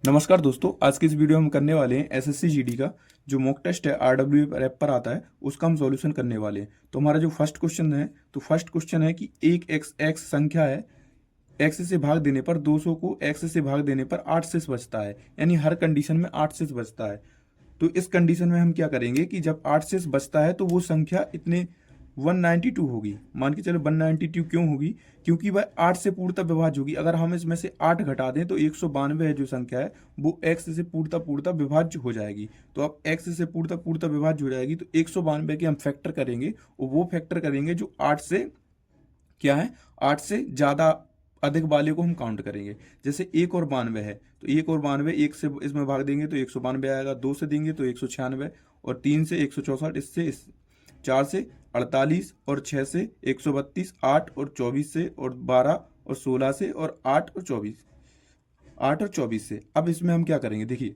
नमस्कार दोस्तों, आज की इस वीडियो में हम करने वाले हैं एसएससी जीडी का जो मॉक टेस्ट है आरडब्ल्यू ऐप पर आता है उसका हम सॉल्यूशन करने वाले हैं। तो हमारा जो फर्स्ट क्वेश्चन है, तो फर्स्ट क्वेश्चन है कि एक एक्स संख्या है, एक्स से भाग देने पर 200 को एक्स से भाग देने पर 8 से बचता है, यानी हर कंडीशन में 8 से बचता है। तो इस कंडीशन में हम क्या करेंगे कि जब 8 से बचता है तो वो संख्या इतने 192 होगी। मान के चलो 192 क्यों होगी, क्योंकि वह 8 से पूर्णतः विभाज्य होगी। अगर हम इसमें से 8 घटा दें तो 192 है जो संख्या है वो एक्स से पूर्णतः विभाज्य हो जाएगी। तो अब एक्स से पूर्णतः विभाज्य हो जाएगी तो 192 के हम फैक्टर करेंगे और वो फैक्टर करेंगे जो 8 से क्या है, 8 से ज़्यादा अधिक वाले को हम काउंट करेंगे। जैसे 1 और 92 है तो 1 और 92 एक से इसमें भाग देंगे तो 192 आएगा, 2 से देंगे तो 196 और 3 से 164, इससे 4 से 48 और 6 से 132, 8 और 24 से और 12 और 16 से और 8 और 24, 8 और 24 से। अब इसमें हम क्या करेंगे, देखिए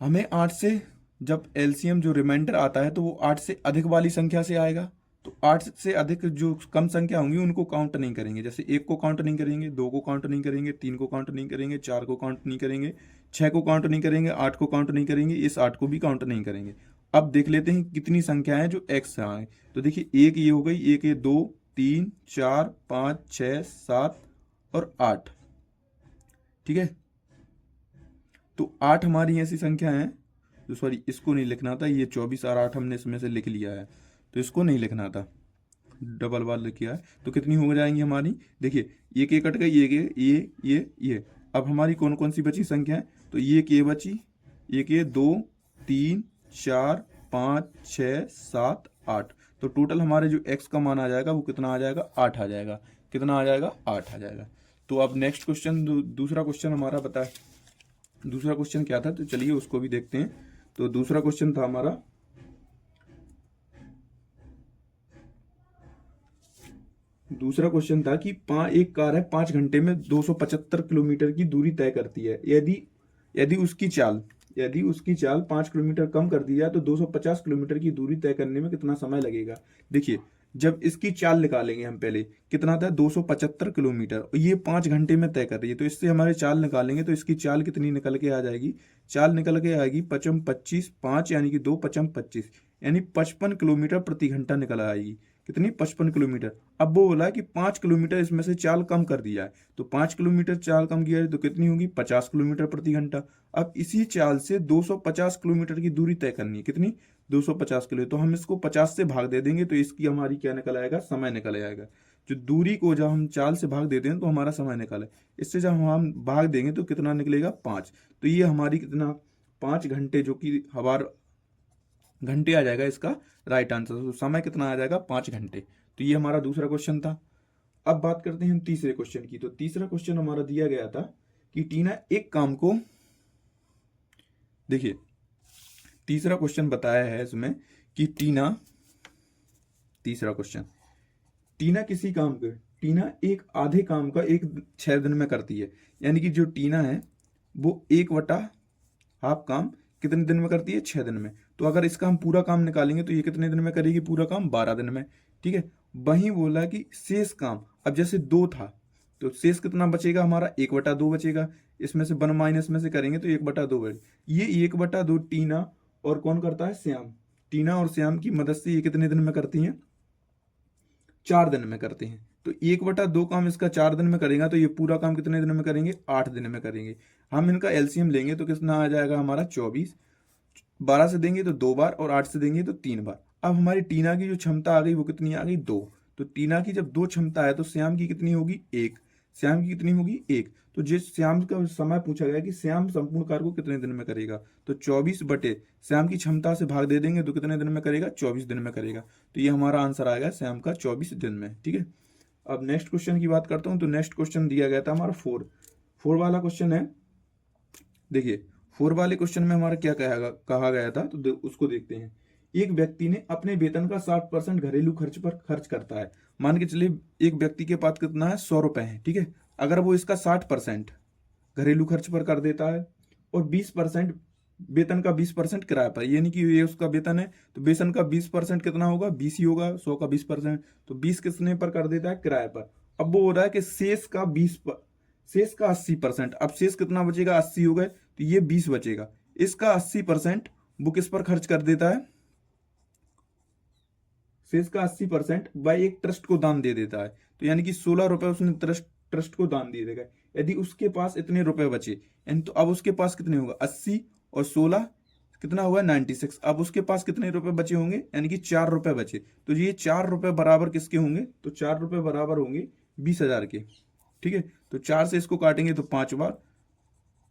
हमें 8 से जब एलसीएम जो रिमाइंडर आता है तो वो 8 से अधिक वाली संख्या से आएगा। तो 8 से अधिक जो कम संख्या होंगी उनको काउंट नहीं करेंगे। जैसे 1 को काउंट नहीं करेंगे, 2 को काउंट नहीं करेंगे, 3 को काउंट नहीं करेंगे, 4 को काउंट नहीं करेंगे, 6 को काउंट नहीं करेंगे, 8 को काउंट नहीं करेंगे, इस 8 को भी काउंट नहीं करेंगे। अब देख लेते हैं कितनी संख्याएं जो एक्स से आए। तो देखिए एक ये हो गई, एक ये 2 3 4 5 6 7 और 8, ठीक है। तो 8 हमारी ऐसी संख्या है, तो सॉरी इसको नहीं लिखना था, ये 24 और 8 हमने इसमें से लिख लिया है तो इसको नहीं लिखना था, डबल बार लिखा है। तो कितनी हो जाएंगी हमारी, देखिए एक कट गई, ये अब हमारी कौन कौन सी बची संख्या है, तो ये बची, ये 2 3 4 5 6 7 8। तो टोटल हमारे जो एक्स का मान आ जाएगा वो कितना आ जाएगा, 8 आ जाएगा। कितना आ जाएगा, 8 आ जाएगा। तो अब नेक्स्ट क्वेश्चन, दूसरा क्वेश्चन हमारा बता, दूसरा क्वेश्चन क्या था, तो चलिए उसको भी देखते हैं। तो दूसरा क्वेश्चन था हमारा, दूसरा क्वेश्चन था कि एक कार है 5 घंटे में 275 किलोमीटर की दूरी तय करती है। यदि यदि उसकी चाल यदि उसकी चाल 5 किलोमीटर कम कर दी जाए तो 250 किलोमीटर की दूरी तय करने में कितना समय लगेगा। देखिए जब इसकी चाल निकालेंगे हम, पहले कितना था 275 किलोमीटर और ये 5 घंटे में तय कर रही है, तो इससे हमारे चाल निकालेंगे तो इसकी चाल कितनी निकल के आ जाएगी, चाल निकल के आएगी 55 25 5 यानी कि 2 55 25 यानी 55 किलोमीटर प्रति घंटा निकल आएगी। कितनी, 55 किलोमीटर। अब वो बोला कि 5 किलोमीटर इसमें से चाल कम कर दिया है, तो 5 किलोमीटर चाल कम किया है तो कितनी होगी, 50 किलोमीटर प्रति घंटा। अब इसी चाल से 250 किलोमीटर की दूरी तय करनी है, कितनी, 250 किलो। तो हम इसको 50 से भाग दे देंगे तो इसकी हमारी क्या निकल आएगा, समय निकल आएगा। जो दूरी को जब हम चाल से भाग देते हैं तो हमारा समय निकल है, इससे जब हम भाग देंगे तो कितना निकलेगा, 5। तो ये हमारी कितना, 5 घंटे, जो कि हमारा घंटे आ जाएगा इसका राइट आंसर। तो समय कितना आ जाएगा, 5 घंटे। तो ये हमारा दूसरा क्वेश्चन था। अब बात करते हैं हम तीसरे क्वेश्चन की। तो तीसरा क्वेश्चन हमारा दिया गया था कि टीना एक काम को, देखिए तीसरा क्वेश्चन बताया है इसमें कि तीसरा क्वेश्चन, टीना किसी काम को, टीना एक आधे काम का 6 दिन में करती है। यानी कि जो टीना है वो 1/2 काम कितने दिन में करती है, 6 दिन में। तो अगर इसका हम पूरा काम निकालेंगे तो ये कितने दिन में करेगी, पूरा काम 12 दिन में, ठीक है। वहीं बोला कि शेष काम, अब जैसे 2 था तो शेष कितना बचेगा हमारा, 1/2 बचेगा। इसमें से 1 माइनस में से करेंगे तो 1/2 बचे। ये 1/2 टीना और कौन करता है, श्याम। टीना और श्याम की मदद से ये कितने दिन में करती हैं, 4 दिन में करते हैं। तो 1/2 काम इसका 4 दिन में करेगा तो ये पूरा काम कितने दिन में करेंगे, 8 दिन में करेंगे। हम इनका एलसीएम लेंगे तो कितना आ जाएगा हमारा, 24। 12 से देंगे तो 2 बार और 8 से देंगे तो 3 बार। अब हमारी टीना की जो क्षमता आ गई वो कितनी आ गई, 2। तो टीना की जब 2 क्षमता है तो श्याम की कितनी होगी, 1। श्याम की कितनी होगी, 1। तो जिस श्याम का समय पूछा गया कि श्याम संपूर्ण कार्य को कितने दिन में करेगा, तो 24 बटे श्याम की क्षमता से भाग दे देंगे तो कितने दिन में करेगा, 24 दिन में करेगा। तो ये हमारा आंसर आएगा श्याम का 24 दिन में, ठीक है। अब नेक्स्ट क्वेश्चन की बात करता हूँ। तो नेक्स्ट क्वेश्चन दिया गया था हमारा 4 वाला क्वेश्चन है। देखिए 4 वाले क्वेश्चन में हमारा क्या कहा गया था, तो उसको देखते हैं। एक व्यक्ति ने अपने वेतन का 60% घरेलू खर्च पर खर्च करता है। मान के चलिए एक व्यक्ति के पास कितना है, 100 रुपए है, ठीक है। अगर वो इसका 60% घरेलू खर्च पर कर देता है और 20% वेतन का 20% किराए पर, यानी कि ये उसका वेतन है तो वेतन का 20% कितना होगा, 20 ही होगा। 100 का 20%, तो 20 किसने पर कर देता है, किराए पर। अब वो हो रहा है कि शेष का 80%। अब शेष कितना बचेगा, 80 हो गए तो ये 20 बचेगा। इसका 80% वो किस पर खर्च कर देता है, शेष का 80% वह एक ट्रस्ट को दान दे देता है। तो यानी कि 16 रुपए उसने ट्रस्ट को दान दे देगा। यदि उसके पास इतने रुपए बचे, यानी तो अब उसके पास कितने होगा, 80 और 16 कितना होगा, 96। अब उसके पास कितने रुपए बचे होंगे, यानी कि 4 रुपए बचे। तो ये 4 रुपए बराबर किसके होंगे, तो 4 रुपए बराबर होंगे 20,000 के। ठीक है, तो 4 से इसको काटेंगे तो 5 बार,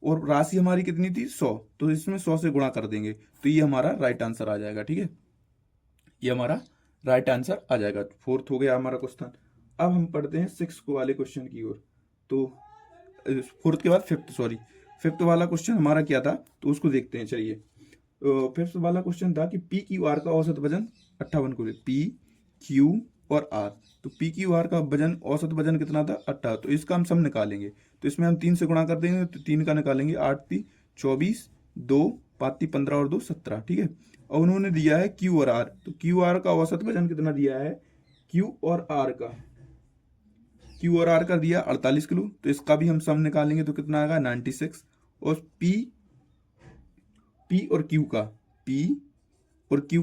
और राशि हमारी कितनी थी, 100, तो इसमें 100 से गुणा कर देंगे तो ये हमारा राइट आंसर आ जाएगा। ठीक है, ये हमारा राइट आंसर आ जाएगा। फोर्थ हो गया हमारा क्वेश्चन। अब हम पढ़ते हैं सिक्स वाले क्वेश्चन की ओर। तो फोर्थ के बाद फिफ्थ वाला क्वेश्चन हमारा क्या था, तो उसको देखते हैं। चलिए, फिफ्थ वाला क्वेश्चन था कि पी क्यू आर का औसत वजन 58 को, पी क्यू और आर। तो पी क्यू आर का वजन, औसत वजन कितना था, 58। तो इसका हम सब निकालेंगे, तो इसमें हम 3 से गुणा कर देंगे तो 3 का निकालेंगे, 8 3 24, 2 5 15 और 2 17। ठीक है, और उन्होंने दिया है क्यू और आर। तो क्यू आर का औसत वजन कितना दिया है, क्यू और आर का दिया 48 किलो। तो इसका भी हम सम निकालेंगे तो कितना आएगा, 96। और पी और क्यू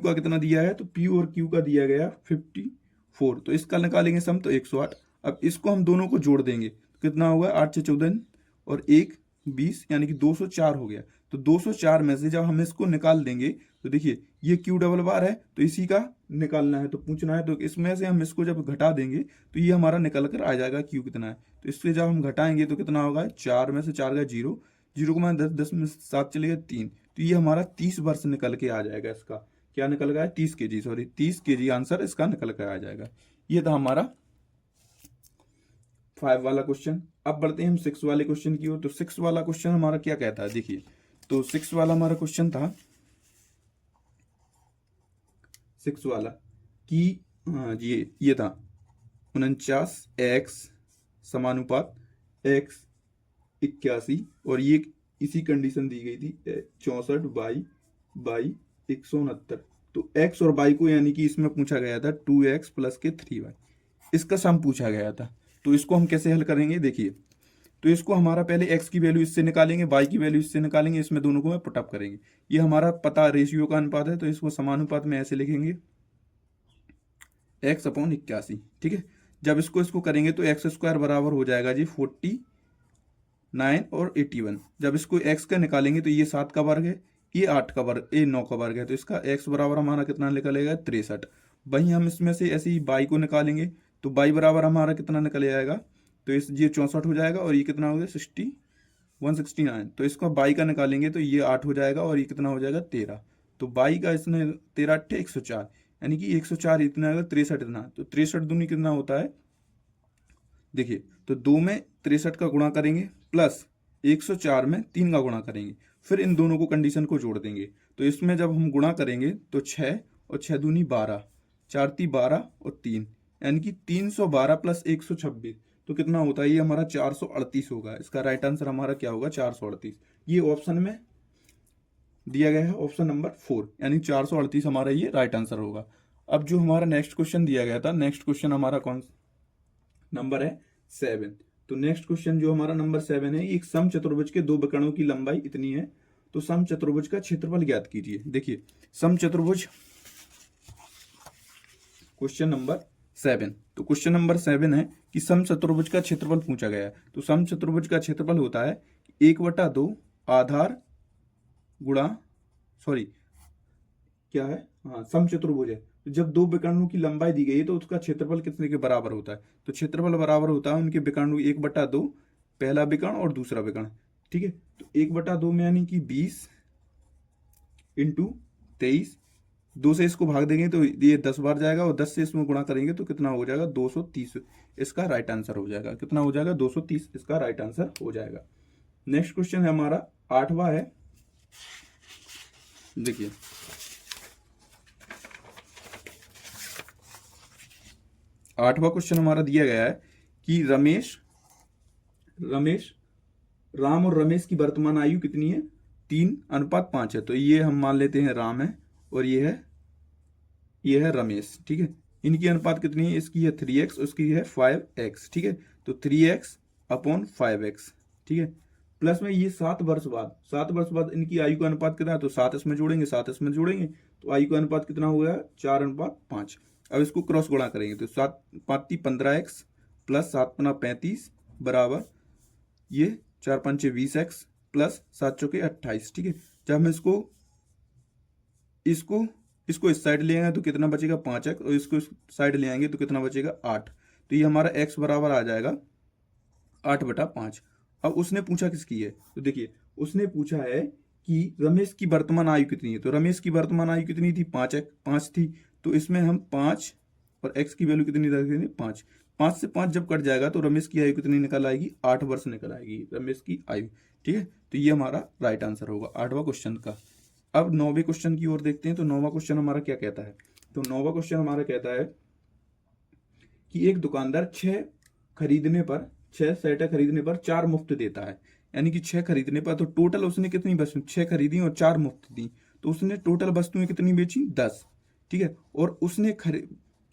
का कितना दिया है, तो पी और क्यू का दिया गया 54। तो इसका निकालेंगे सम तो 108। अब इसको हम दोनों को जोड़ देंगे तो कितना होगा, 8 से 14 और 1 20, यानी कि 204 हो गया। तो 204 में से जब हम इसको निकाल देंगे तो देखिए ये क्यू डबल बार है, तो इसी का निकालना है, तो पूछना है। तो इसमें से हम इसको जब घटा देंगे तो ये हमारा निकल कर आ जाएगा क्यू कितना है। तो इससे जब हम घटाएंगे तो कितना होगा, 4 में से 4 गया 0, 0 को मैं 10, 10 में से 7 चले गए 3। तो ये हमारा 30 वर्ष निकल के आ जाएगा। इसका क्या निकल गया है, 30 केजी, सॉरी 30 केजी आंसर इसका निकल कर आ जाएगा। ये था हमारा 5 वाला क्वेश्चन। अब बढ़ते हैं हम 6 वाले क्वेश्चन की ओर। तो 6 वाला क्वेश्चन हमारा क्या कहता है, देखिए। तो 6 वाला हमारा क्वेश्चन था 6 वाला कि ये था 49x समानुपात x 81, और ये इसी कंडीशन दी गई थी 64 बाई 169। तो x और y को, यानी कि इसमें पूछा गया था 2x प्लस के 3y, इसका सम पूछा गया था। तो इसको हम कैसे हल करेंगे, देखिए। तो इसको हमारा पहले x की वैल्यू इससे निकालेंगे, y की वैल्यू इससे निकालेंगे, इसमें दोनों को पुटअप करेंगे। ये हमारा पता रेशियो का अनुपात है, तो इसको समानुपात में ऐसे लिखेंगे x अपॉन 81। ठीक है, जब इसको करेंगे तो एक्स स्क्वायर बराबर हो जाएगा जी 49 और 81। जब इसको x का निकालेंगे तो ये 7 का वर्ग है, ये 8 का वर्ग, ये 9 का वर्ग है। तो इसका x बराबर हमारा कितना निकलेगा, 63। वहीं हम इसमें से ऐसे ही y को निकालेंगे तो y बराबर हमारा कितना निकल आएगा, तो इस ये 64 हो जाएगा, और ये कितना हो गया 169। तो इसको y का निकालेंगे तो ये 8 हो जाएगा, और ये कितना हो जाएगा 13। तो y का इसने 13 8 104, यानी कि 104 इतना आएगा, 63 इतना। तो 63 दूनी कितना होता है, देखिए। तो 2 में 63 का गुणा करेंगे प्लस 104 में 3 का गुणा करेंगे, फिर इन दोनों को कंडीशन को जोड़ देंगे। तो इसमें जब हम गुणा करेंगे तो 6 और 6 दूनी 12, 4 ती 12 और 3, यानी कि 312 प्लस 126, तो कितना होता है, ये हमारा 438 होगा। इसका राइट आंसर हमारा क्या होगा, 438। ये ऑप्शन में दिया गया है, ऑप्शन नंबर 4, यानी 438 हमारा ये राइट आंसर होगा। अब जो हमारा नेक्स्ट क्वेश्चन दिया गया था, नेक्स्ट क्वेश्चन हमारा कौन नंबर है, 7। तो नेक्स्ट क्वेश्चन जो हमारा नंबर 7 है, एक समचतुर्भुज के 2 विकर्णों की लंबाई इतनी है, तो समचतुर्भुज का क्षेत्रफल ज्ञात कीजिए। देखिए, समचतुर्भुज क्वेश्चन नंबर 7। तो क्वेश्चन नंबर 7 है कि समचतुर्भुज का क्षेत्रफल पूछा गया है। तो समचतुर्भुज का क्षेत्रफल होता है 1/2 आधार गुणा, सॉरी क्या है, हाँ समचतुर्भुज है। तो जब 2 विकर्णों की लंबाई दी गई है तो उसका क्षेत्रफल कितने के बराबर होता है, तो क्षेत्रफल बराबर होता है उनके विकर्णों 1/2, पहला विकर्ण और दूसरा विकर्ण। ठीक है, तो 1/2 में यानी कि 20 इंटू 23, 2 से इसको भाग देंगे तो ये 10 बार जाएगा, और 10 से इसमें गुणा करेंगे तो कितना हो जाएगा, 230। इसका राइट आंसर हो जाएगा, कितना हो जाएगा, 230 इसका राइट आंसर हो जाएगा। नेक्स्ट क्वेश्चन है हमारा 8वां है। देखिए, 8वां क्वेश्चन हमारा दिया गया है कि राम और रमेश की वर्तमान आयु कितनी है, 3:5 है। तो ये हम मान लेते हैं राम है, और ये है रमेश। ठीक है, इनकी अनुपात कितनी है, इसकी है 3x, उसकी है 5x। ठीक है, तो 3x अपॉन 5x, ठीक है। प्लस में ये 7 वर्ष बाद इनकी आयु का अनुपात कितना है, तो 7 इसमें जोड़ेंगे, 7 इसमें जोड़ेंगे, तो आयु का अनुपात कितना हो गया, 4:5। अब इसको क्रॉस गुणा करेंगे तो 7×5 = 15x प्लस 7×35 बराबर ये 4×5 = 20x प्लस 7×4 = 28, ठीक है। जब हम इसको इसको इस साइड ले आएंगे तो कितना बचेगा, 5x, और इसको इस साइड ले आएंगे तो कितना बचेगा, 8। तो ये हमारा x बराबर आ जाएगा 8/5। अब उसने पूछा किसकी है, तो देखिए उसने पूछा है कि रमेश की वर्तमान आयु कितनी है। तो रमेश की वर्तमान आयु कितनी थी, 5 थी। तो इसमें हम 5 और x की वैल्यू कितनी रखेंगे, 5। 5 से 5 जब कट जाएगा तो रमेश की आयु कितनी निकल आएगी, 8 वर्ष निकल आएगी रमेश की आयु, ठीक है। तो ये हमारा राइट आंसर होगा 8वां क्वेश्चन का। अब 9वें क्वेश्चन की ओर देखते हैं। तो 9वां क्वेश्चन हमारा क्या कहता है, तो 9वां क्वेश्चन हमारा कहता है कि एक दुकानदार 6 सेटर खरीदने पर 4 मुफ्त देता है। यानी कि 6 खरीदने पर, तो टोटल उसने कितनी वस्तु, 6 खरीदी और 4 मुफ्त दी, तो उसने टोटल वस्तुएं कितनी बेची, 10, ठीक है। और उसने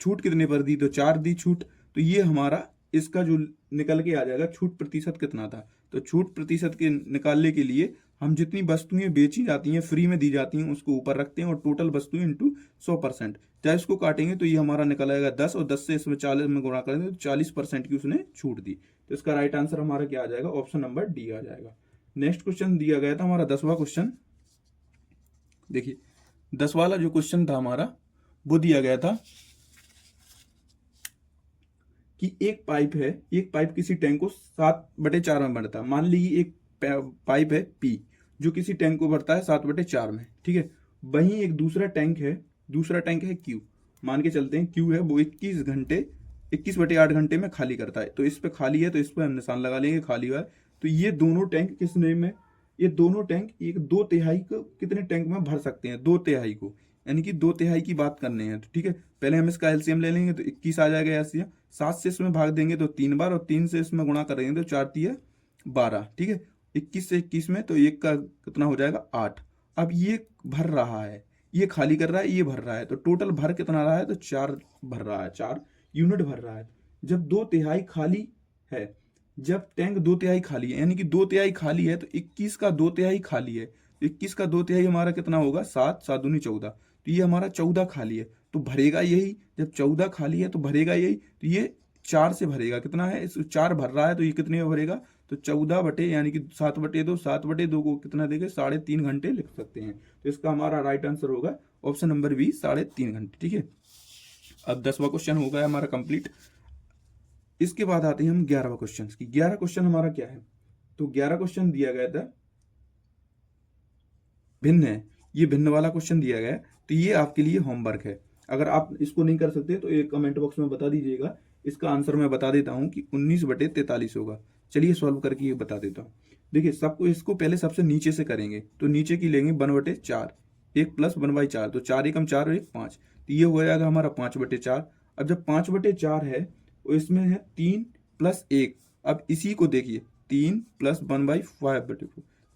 छूट कितने पर दी, तो 4 दी छूट। तो ये हमारा इसका जो निकल के आ जाएगा छूट प्रतिशत कितना था। तो छूट प्रतिशत के निकालने के लिए हम जितनी वस्तुएं बेची जाती हैं, फ्री में दी जाती हैं, उसको ऊपर रखते हैं और टोटल वस्तुएं इंटू 100%, चाहे इसको काटेंगे तो ये हमारा निकल आएगा 10, और 10 से इसमें 40 में गुणा करेंगे तो 40% की उसने छूट दी। तो इसका राइट आंसर हमारा क्या आ जाएगा, ऑप्शन नंबर डी आ जाएगा। नेक्स्ट क्वेश्चन दिया गया था हमारा 10वां क्वेश्चन। देखिए 10 वाला जो क्वेश्चन था हमारा, वो दिया गया था कि एक पाइप किसी टैंक को 7/4 में भरता है। मान लीजिए एक पाइप है पी जो किसी टैंक को भरता है 7/4 में, ठीक है। वहीं एक दूसरा टैंक है क्यू, मान के चलते हैं क्यू है, वो 21/8 घंटे में खाली करता है। तो इस पे खाली है तो इस पे हम निशान लगा लेंगे, खाली हुआ है। तो ये दोनों टैंक किस नेम में, ये दोनों टैंक एक 2/3 को कितने टैंक में भर सकते हैं, 2/3 को, यानी कि 2/3 की बात करने हैं। तो ठीक है, पहले हम इसका एलसीएम ले लेंगे तो 21 आ जाएगा एलसीएम। 7 से इसमें भाग देंगे तो 3 बार, और 3 से इसमें गुणा करेंगे तो 4×3 = 12, ठीक है। 21 से 21 में तो एक का कितना हो जाएगा, 8। अब ये भर रहा है, ये खाली कर रहा है, ये भर रहा है, तो टोटल भर कितना रहा है, तो 4 भर रहा है, 4 यूनिट भर रहा है। जब 2/3 खाली है, जब टैंक 2/3 खाली है, यानी कि 2/3 खाली है, तो 21 का 2/3 खाली है, तो 21 का 2/3 हमारा कितना होगा, 7, 7 दूनी 14, तो ये हमारा 14 खाली है, तो भरेगा यही। जब 14 खाली है तो भरेगा यही, तो ये 4 से भरेगा, कितना है, 4 भर रहा है, तो ये कितने में भरेगा, तो 14 बटे यानी कि 7/2, 7/2 को कितना देंगे, 3.5 घंटे लिख सकते हैं। तो इसका हमारा राइट आंसर होगा ऑप्शन नंबर बी, 3.5 घंटे, ठीक है। अब 10वां क्वेश्चन हो गया हमारा कंप्लीट। इसके बाद आते हैं हम 11वां क्वेश्चन की। 11 क्वेश्चन हमारा क्या है, तो 11 क्वेश्चन दिया गया था भिन्न है, ये भिन्न वाला क्वेश्चन दिया गया है। तो ये आपके लिए होमवर्क है, अगर आप इसको नहीं कर सकते तो एक कमेंट बॉक्स में बता दीजिएगा। इसका आंसर मैं बता देता हूं कि 19/43 होगा। चलिए सॉल्व करके ये बता देता हूं। देखिए सबको, इसको पहले सबसे नीचे से करेंगे, तो नीचे की लेंगे 1/4, 1 + 1/4, तो 4 × 4 और 1 5, तो ये हो जाएगा हमारा 5/4। अब जब 5/4 है तो इसमें है 3 + 1। अब इसी को देखिए 3 + 1/5/4,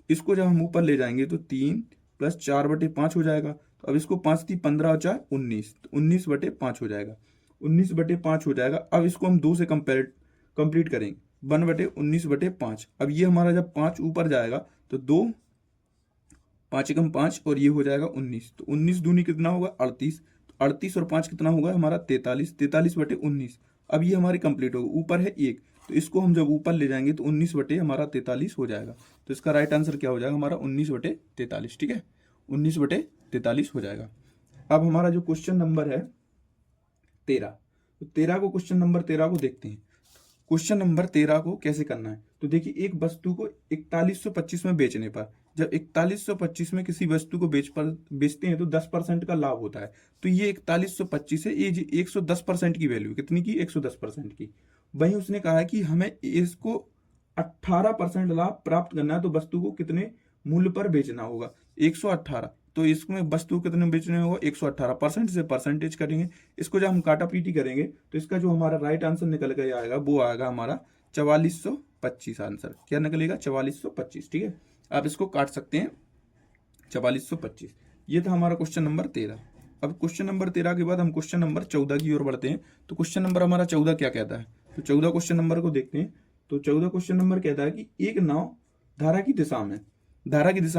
इसको जब हम ऊपर ले जाएंगे तो 3 + 4/5 हो जाएगा। तो अब इसको 5 × 3 = 15 और 4 = 19, तो 19/5 हो जाएगा, 19/5 हो जाएगा। अब इसको हम 2 से कंप्लीट करेंगे, 1/19/5। अब ये हमारा जब 5 ऊपर जाएगा तो 2, 5 × 5 और ये हो जाएगा 19, तो 19 दूनी कितना होगा, 38, तो 38 और 5 कितना होगा हमारा 43, 43/19। अब ये हमारी कंप्लीट होगा, ऊपर है 1, तो इसको हम जब ऊपर ले जाएंगे तो 19/43 हो जाएगा। तो इसका राइट आंसर क्या हो जाएगा हमारा, 19/43, ठीक है, 19/43 हो जाएगा। अब हमारा जो क्वेश्चन नंबर है 13, तो 13 को, क्वेश्चन नंबर 13 को देखते हैं। क्वेश्चन नंबर 13 को कैसे करना है, तो देखिए एक वस्तु को 4125 में बेचने पर, जब 4125 में किसी वस्तु को बेचते हैं तो 10% का लाभ होता है। तो ये 4125 है, ये 110% की वैल्यू, कितनी की, 110% की। वहीं उसने कहा है कि हमें इसको 18% लाभ प्राप्त करना है, तो वस्तु को कितने मूल्य पर बेचना होगा, 118। तो इसमें वस्तु कितने बेचने होगा, 118%, से परसेंटेज करेंगे। इसको जब हम काटा पीटी करेंगे तो इसका जो हमारा राइट आंसर निकल के आएगा वो आएगा हमारा 4425। आंसर क्या निकलेगा, 4425, ठीक है। आप इसको काट सकते हैं, 4425। ये था हमारा क्वेश्चन नंबर 13। अब क्वेश्चन नंबर 13 के बाद हम क्वेश्चन नंबर 14 की ओर बढ़ते हैं। तो क्वेश्चन नंबर हमारा 14 क्या कहता है, तो 14 क्वेश्चन नंबर को देखते हैं। तो 14 क्वेश्चन नंबर कहता है कि एक नाव धारा की दिशा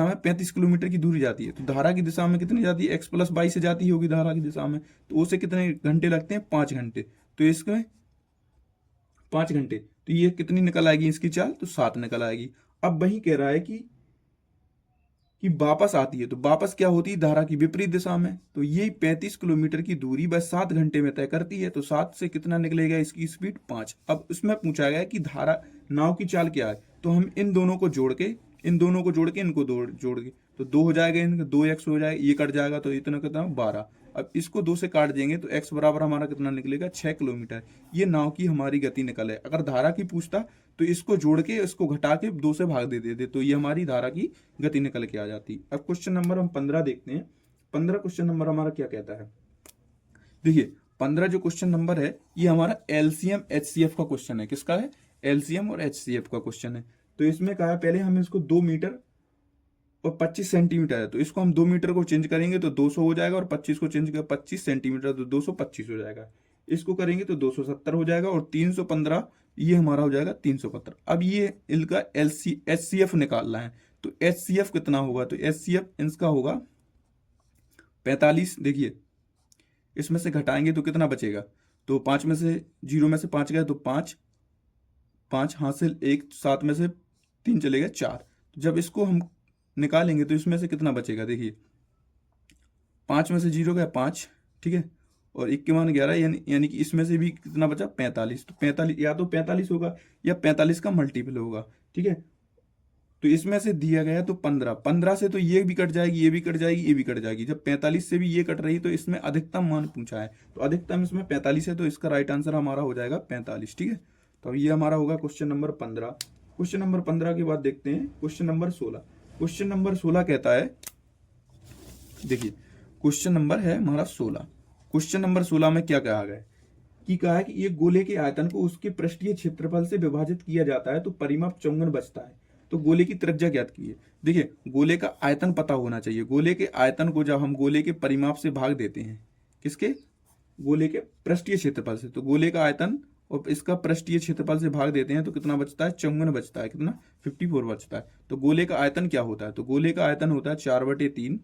में 35 किलोमीटर की दूरी जाती है। तो धारा की दिशा में कितनी जाती है, x+y से जाती होगी धारा की दिशा में, तो उसे कितने घंटे लगते हैं, 5 घंटे। तो इसमें 5 घंटे, तो ये कितनी निकल आएगी इसकी चाल, तो 7 निकल आएगी। अब वही कह रहा है कि वापस आती है, तो वापस क्या होती है, धारा की विपरीत दिशा में। तो ये 35 किलोमीटर की दूरी बस 7 घंटे में तय करती है। तो 7 से कितना निकलेगा, इसकी स्पीड 5। अब इसमें पूछा गया कि धारा नाव की चाल क्या है, तो हम इन दोनों को जोड़ के इनको जोड़ के तो 2 हो जाएगा, इनका 2x हो जाएगा, ये कट जाएगा, तो इतना कितना 12। अब इसको 2 से काट देंगे तो x बराबर हमारा कितना निकलेगा, 6 किलोमीटर। ये नाव की हमारी गति निकल है। अगर धारा की पूछता तो इसको जोड़ के इसको घटा के 2 से भाग दे देते, तो ये हमारी धारा की गति निकल के आ जाती। अब क्वेश्चन नंबर हम 15 देखते हैं। 15 क्वेश्चन नंबर हमारा क्या कहता है, देखिए 15 जो क्वेश्चन नंबर है ये हमारा एलसीएम एचसीएफ का क्वेश्चन है। किसका है, एलसीएम और एचसीएफ का क्वेश्चन है। तो इसमें कहा है पहले हम इसको 2 मीटर और 25 सेंटीमीटर है, तो इसको हम 2 मीटर को चेंज करेंगे तो 200 हो जाएगा, और 25 को चेंज कर 25 सेंटीमीटर तो 225 हो जाएगा। इसको करेंगे तो 270 हो जाएगा, और 315 ये हमारा हो जाएगा 315। अब ये इनका एचसीएफ निकालना है, तो एचसीएफ कितना होगा, तो एचसीएफ इसका होगा 45। देखिए इसमें से घटाएंगे तो कितना बचेगा, तो 5 में से 0 में से 5 गया तो 5 हासिल 1, 7 में से 3 चले गए 4। जब इसको हम निकालेंगे तो इसमें से कितना बचेगा, देखिए 5 में से 0 गया 5, ठीक है, और 1 के मान 11, यानी कि इसमें से भी कितना बचा, 45। तो 45 या तो 45 होगा या 45 का मल्टीपल होगा, ठीक है। तो इसमें से दिया गया तो 15 से तो ये भी कट जाएगी, ये भी कट जाएगी, ये भी कट जाएगी। जब 45 से भी ये कट रही तो इसमें अधिकतम मान पूछा है, तो अधिकतम इसमें 45 है, तो इसका राइट आंसर हमारा हो जाएगा 45, ठीक है। तो ये हमारा होगा क्वेश्चन नंबर 15। क्वेश्चन नंबर 15 के बाद देखते हैं क्वेश्चन नंबर 16। क्वेश्चन नंबर 16 कहता है, देखिए क्वेश्चन नंबर है हमारा 16। क्वेश्चन नंबर 16 में क्या कहा गया कि कहा है कि एक गोले के आयतन को उसके पृष्ठीय क्षेत्रफल से विभाजित किया जाता है तो परिमाप 54 बचता है। तो गोले की त्रिज्या ज्ञात कीजिए। देखिए गोले का आयतन पता होना चाहिए। गोले के आयतन को जब हम गोले के परिमाप से भाग देते हैं, किसके, गोले के पृष्ठीय क्षेत्रफल से, तो गोले का आयतन और इसका पृष्ठीय क्षेत्रफल से भाग देते हैं तो कितना बचता है, 54 बचता है। कितना, 54 बचता है। तो गोले का आयतन क्या होता है, तो गोले का आयतन होता है 4/3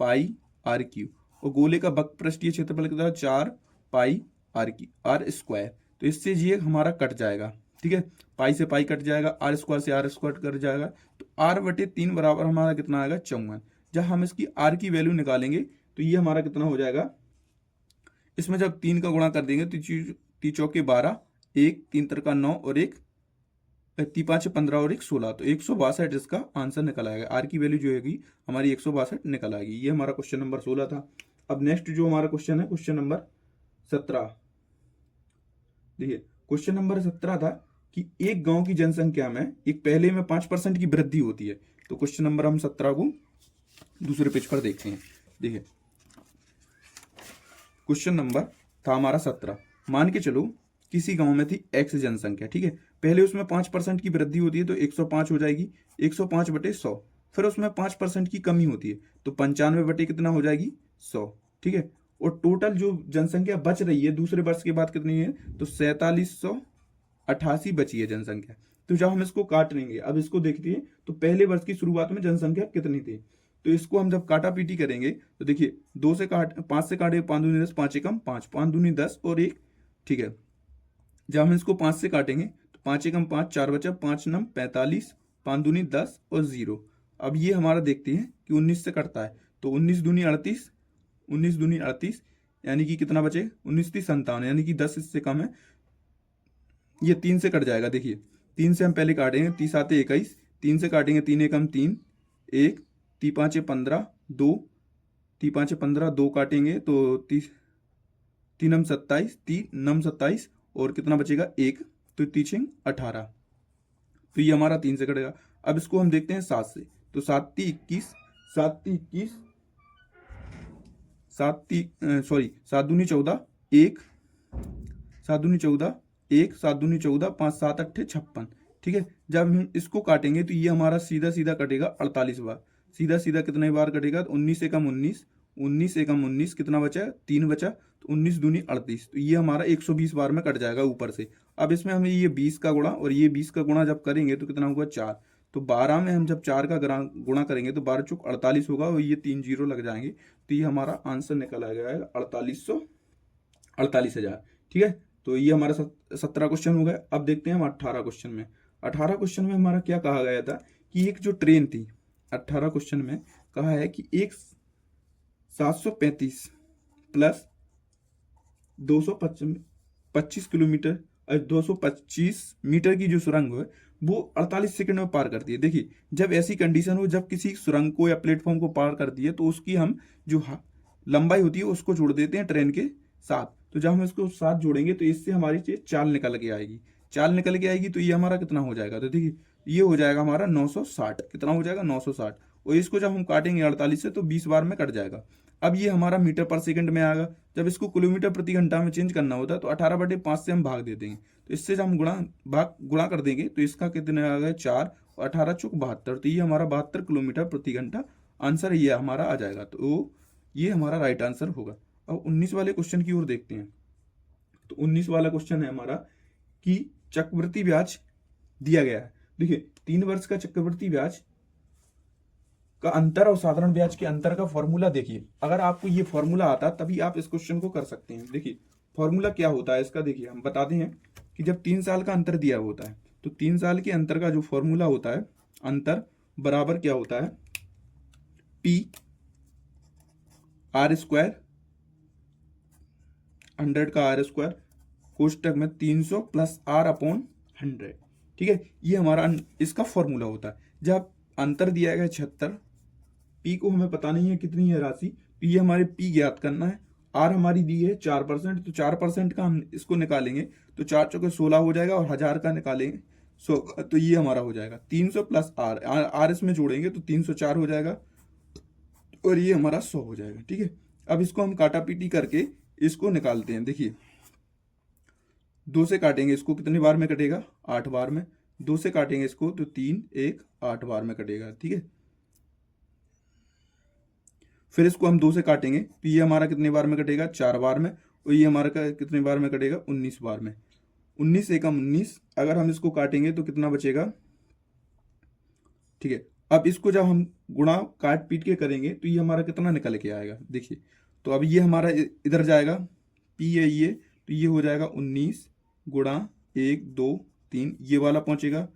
पाई आर क्यू, और गोले का वक्र पृष्ठीय क्षेत्रफल कितना है, 4 पाई आर स्क्वायर। तो इससे ये हमारा कट जाएगा, ठीक है, पाई से पाई कट जाएगा, आर स्क्वायर से आर स्क्वायर कट जाएगा, तो r/3 बराबर हमारा कितना आएगा, 54। जब हम इसकी r की वैल्यू निकालेंगे तो ये हमारा कितना हो जाएगा, इसमें जब 3 का गुणा कर देंगे तो 3 चौके 12, 1 3 तिरका 9 और 1 3 5 15 और 1 16, तो 162 इसका आंसर निकल आएगा। आर की वैल्यू जो होगी हमारी 162 निकल आएगी। ये हमारा क्वेश्चन नंबर 16 था। अब नेक्स्ट जो हमारा क्वेश्चन है क्वेश्चन नंबर 17। देखिए क्वेश्चन नंबर 17 था कि एक गांव की जनसंख्या में एक पहले में 5% की वृद्धि होती है। तो क्वेश्चन नंबर हम 17 को दूसरे पेज पर देखते हैं। देखिए क्वेश्चन नंबर था हमारा 17। मान के चलो किसी गांव में थी x जनसंख्या, ठीक है, पहले उसमें 5% की वृद्धि होती है तो 105 हो जाएगी, 105/100। फिर उसमें 5% की कमी होती है तो 95 बटे कितना हो जाएगी, 100, ठीक है। और टोटल जो जनसंख्या बच रही है दूसरे वर्ष के बाद कितनी है, तो 4788 बची है जनसंख्या। तो जब हम इसको काट लेंगे, अब इसको देखते हैं तो पहले वर्ष की शुरुआत में जनसंख्या कितनी थी, तो इसको हम जब काटा पीटी करेंगे तो देखिए 5 से काटे 5 दूनी 10, 5 एकम 5, 5 दूनी 10 और 1, ठीक है। जब हम इसको 5 से काटेंगे तो 5 एकम 5, 4 बचा, 5 नम 45, 5 दूनी 10 और 0। अब ये हमारा देखते हैं कि 19 से कटता है तो 19 दूनी 38, 19 दूनी 38 यानी कि कितना बचे, 19 3 57, यानी कि 10 इससे कम है। ये 3 से कट जाएगा। देखिए 3 से हम पहले काटेंगे, 30 7 21, 3 से काटेंगे 3 एकम 3, 1 3 5 15 2, 3 5 15 2 काटेंगे तो 3 नम 27, 3 नम 27 और कितना बचेगा 1, तो 3 18। तो ये हमारा 3 से कटेगा। अब इसको हम देखते हैं 7 से, तो 7 3 21, 7 3 21, 7 दूनी 14, 1 7 दूनी 14, 1 7 दूनी 14, 5 7 8 56, ठीक है। जब हम इसको काटेंगे तो ये हमारा सीधा सीधा कटेगा 48 बार। सीधा सीधा कितने बार कटेगा, तो 19 एकम 19, 19 एकम 19 कितना बचा, 3 बचा, तो 19 दूनी 38, तो ये हमारा 120 बार में कट जाएगा ऊपर से। अब इसमें हमें ये 20 का गुणा और ये 20 का गुणा जब करेंगे तो कितना होगा 4। तो 12 में हम जब 4 का गुणा करेंगे तो 12 चौक 48 होगा और ये 3 जीरो लग जाएंगे, तो ये हमारा आंसर निकल आ जाएगा 48,000। ठीक है, तो ये हमारा 17 क्वेश्चन हो गया। अब देखते हैं हम 18 क्वेश्चन में। 18 क्वेश्चन में हमारा क्या कहा गया था कि एक जो ट्रेन थी, 18 क्वेश्चन में कहा है कि एक 735 प्लस 225 किलोमीटर 225 मीटर की जो सुरंग है वो 48 सेकंड में पार करती है। देखिए, जब ऐसी कंडीशन हो, जब किसी सुरंग को या प्लेटफॉर्म को पार करती है तो उसकी हम जो लंबाई होती है उसको जोड़ देते हैं ट्रेन के साथ। तो जब हम इसको साथ जोड़ेंगे तो इससे हमारी चाल निकल के आएगी। चाल निकल के आएगी तो ये हमारा कितना हो जाएगा, तो देखिए ये हो जाएगा हमारा 960। कितना हो जाएगा 960, और इसको जब हम काटेंगे 48 से तो 20 बार में कट जाएगा। अब ये हमारा मीटर पर सेकंड में आएगा। जब इसको किलोमीटर प्रति घंटा में चेंज करना होता है तो 18/5 से हम भाग दे देंगे, तो इससे जब हम गुणा कर देंगे तो इसका कितने आ गए 4 और 18 चौक 72, तो ये हमारा 72 किलोमीटर प्रति घंटा आंसर ये हमारा आ जाएगा। तो ये हमारा राइट आंसर होगा। अब 19 वाले क्वेश्चन की ओर देखते हैं। तो 19 वाला क्वेश्चन है हमारा कि चक्रवृद्धि ब्याज दिया गया है। देखिए, 3 वर्ष का चक्रवृद्धि ब्याज का अंतर और साधारण ब्याज के अंतर का फॉर्मूला देखिए। अगर आपको ये फॉर्मूला आता तभी आप इस क्वेश्चन को कर सकते हैं। देखिए फॉर्मूला क्या होता है इसका, देखिए हम बताते हैं कि जब 3 साल का अंतर दिया होता है तो 3 साल के अंतर का जो फॉर्मूला होता है, अंतर बराबर क्या होता है, P R स्क्वायर 100 का R स्क्वायर कोष्टक में 300 प्लस R अपॉन 100। ठीक है, ये हमारा इसका फॉर्मूला होता है। जब अंतर दिया गया 76, P को हमें पता नहीं है कितनी है राशि, तो ये हमारे P ज्ञात करना है। R हमारी दी है 4%, तो 4% का हम इसको निकालेंगे तो 4 चौके 16 हो जाएगा, और 1000 का निकालेंगे 100, तो ये हमारा हो जाएगा 300 प्लस R इसमें जोड़ेंगे तो 304 हो जाएगा, और ये हमारा 100 हो जाएगा। ठीक है, अब इसको हम काटा पीटी करके इसको निकालते हैं। देखिए 2 से काटेंगे इसको, कितनी बार में कटेगा 8 बार में। 2 से काटेंगे इसको तो 3 1 8 बार में कटेगा। ठीक है, फिर इसको हम 2 से काटेंगे तो ये हमारा कितने बार में कटेगा 4 बार में, और ये हमारा कितने बार में कटेगा 19 बार में। 19 एकम 19, अगर हम इसको काटेंगे तो कितना बचेगा। ठीक है, अब इसको जब हम गुणा काट पीट के करेंगे तो ये हमारा कितना निकल के आएगा। देखिए, तो अब ये हमारा इधर जाएगा, P है ये, तो ये हो जाएगा 19 गुणा 1 2 3, ये वाला पहुंचेगा,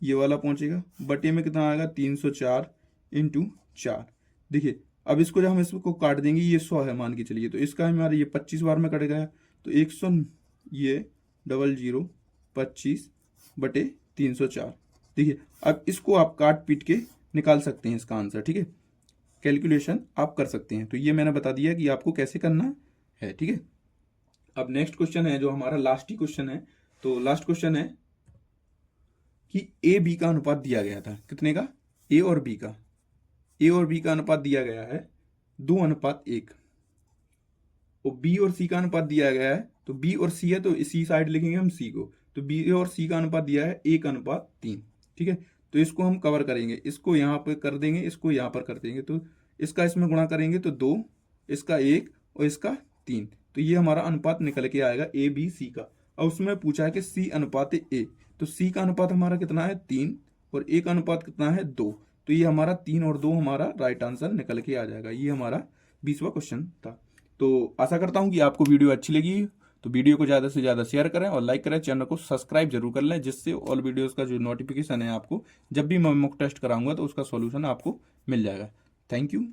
ये वाला पहुंचेगा, बटे में कितना आएगा 304 इंटू 4। देखिए, अब इसको जब हम इसको काट देंगे, ये 100 है मान के चलिए, तो इसका हमारा ये 25 बार में कट गया, तो 100 ये 00 25 बटे 304। देखिए, अब इसको आप काट पीट के निकाल सकते हैं इसका आंसर। ठीक है, कैलकुलेशन आप कर सकते हैं। तो ये मैंने बता दिया कि आपको कैसे करना है। ठीक है, अब नेक्स्ट क्वेश्चन है जो हमारा लास्ट ही क्वेश्चन है। तो लास्ट क्वेश्चन है कि ए बी का अनुपात दिया गया था, कितने का, ए और बी का। ए और बी का अनुपात दिया गया है 2:1, और बी और सी का अनुपात दिया गया है, तो बी और सी है तो इसी साइड लिखेंगे हम सी को, तो बी और सी का अनुपात दिया है 1:3। ठीक है, तो इसको हम कवर करेंगे, इसको यहाँ पर कर देंगे, इसको यहाँ पर कर देंगे, तो इसका इसमें गुणा करेंगे तो 2, इसका 1 और इसका 3, तो ये हमारा अनुपात निकल के आएगा ए बी सी का। और उसमें पूछा है कि सी अनुपात ए, तो सी का अनुपात हमारा कितना है 3 और ए का अनुपात कितना है 2, तो ये हमारा 3 और 2 हमारा राइट आंसर निकल के आ जाएगा। ये हमारा 20वां क्वेश्चन था। तो आशा करता हूँ कि आपको वीडियो अच्छी लगी, तो वीडियो को ज़्यादा से ज़्यादा शेयर करें और लाइक करें, चैनल को सब्सक्राइब जरूर कर लें, जिससे ऑल वीडियोस का जो नोटिफिकेशन है आपको जब भी मैं मॉक टेस्ट कराऊंगा तो उसका सॉल्यूशन आपको मिल जाएगा। Thank you.